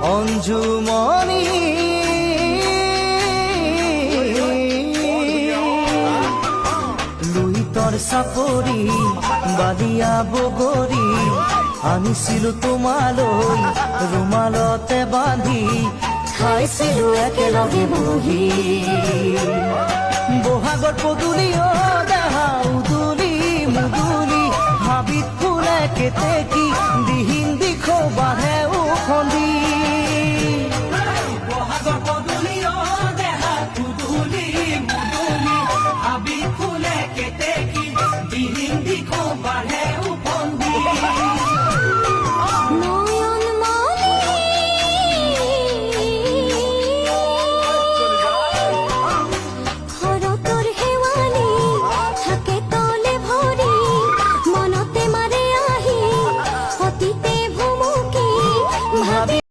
Anjumoni Luis তোর চাপৰি বালিয়া বগৰী আনিছিলো তোমালৈ ৰুমালতে বান্ধি খাইছিলো একেলগে বহি বহাগৰ পদূলি দেহা উদুলি মুদুলি হাবিত ফুলে কেতেকী দিহিন দিখৌ বাঢ়ে